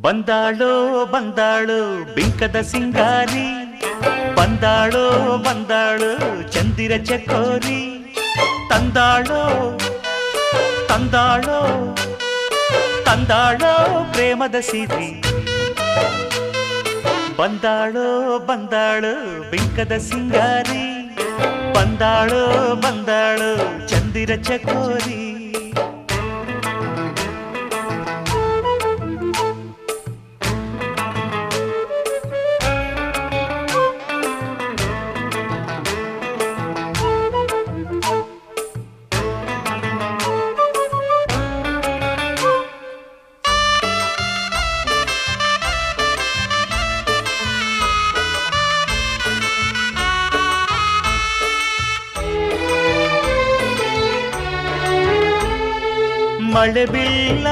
ಬಂದಾಳೋ ಬಂದಾಳು ಬಿಂಕದ ಸಿಂಗಾರಿ, ಬಂದಾಳೋ ಬಂದಾಳು ಚಂದಿರ ಚಕೋರಿ, ತಂದಾಳೋ ತಂದಾಳೋ ತಂದಾಳೋ ಪ್ರೇಮದ ಸಿರಿ. ಬಂದಾಳೋ ಬಂದಾಳು ಬಿಂಕದ ಸಿಂಗಾರಿ, ಬಂದಾಳೋ ಬಂದಾಳು ಚಂದಿರ ಚಕೋರಿ. ಮಳೆ ಬೀಳ